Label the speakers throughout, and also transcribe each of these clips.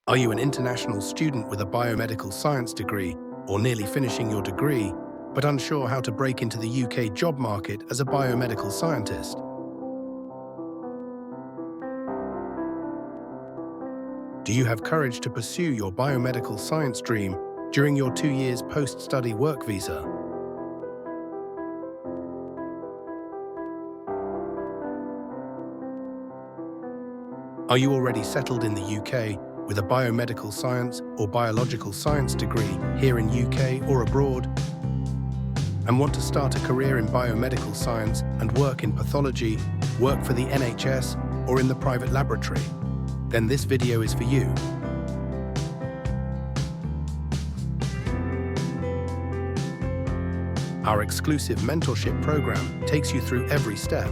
Speaker 1: Are you an international student with a biomedical science degree or nearly finishing your degree, but unsure how to break into the UK job market as a biomedical scientist? Do you have courage to pursue your biomedical science dream during your 2 years post-study work visa? Are you already settled in the UK with a biomedical science or biological science degree here in UK or abroad, and want to start a career in biomedical science and work in pathology, work for the NHS or in the private laboratory? Then this video is for you. Our exclusive mentorship program takes you through every step,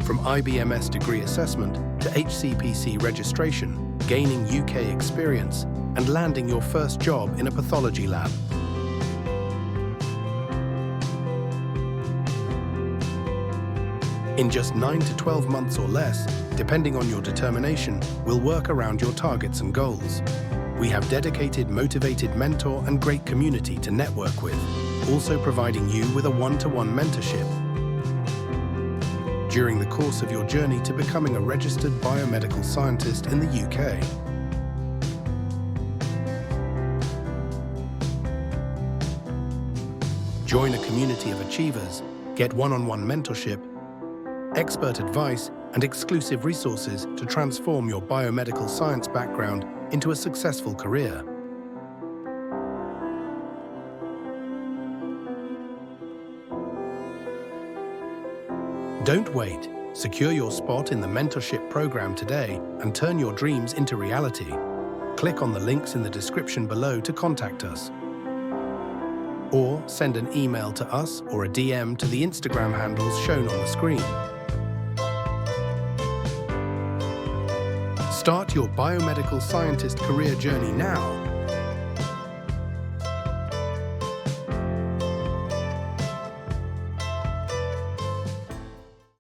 Speaker 1: from IBMS degree assessment to HCPC registration, gaining UK experience, and landing your first job in a pathology lab. In just 9 to 12 months or less, depending on your determination, we'll work around your targets and goals. We have dedicated, motivated mentor and great community to network with, also providing you with a one-to-one mentorship during the course of your journey to becoming a registered biomedical scientist in the UK. Join a community of achievers, get one-on-one mentorship, expert advice, and exclusive resources to transform your biomedical science background into a successful career. Don't wait. Secure your spot in the mentorship program today and turn your dreams into reality. Click on the links in the description below to contact us. Or send an email to us or a DM to the Instagram handles shown on the screen. Start your biomedical scientist career journey now.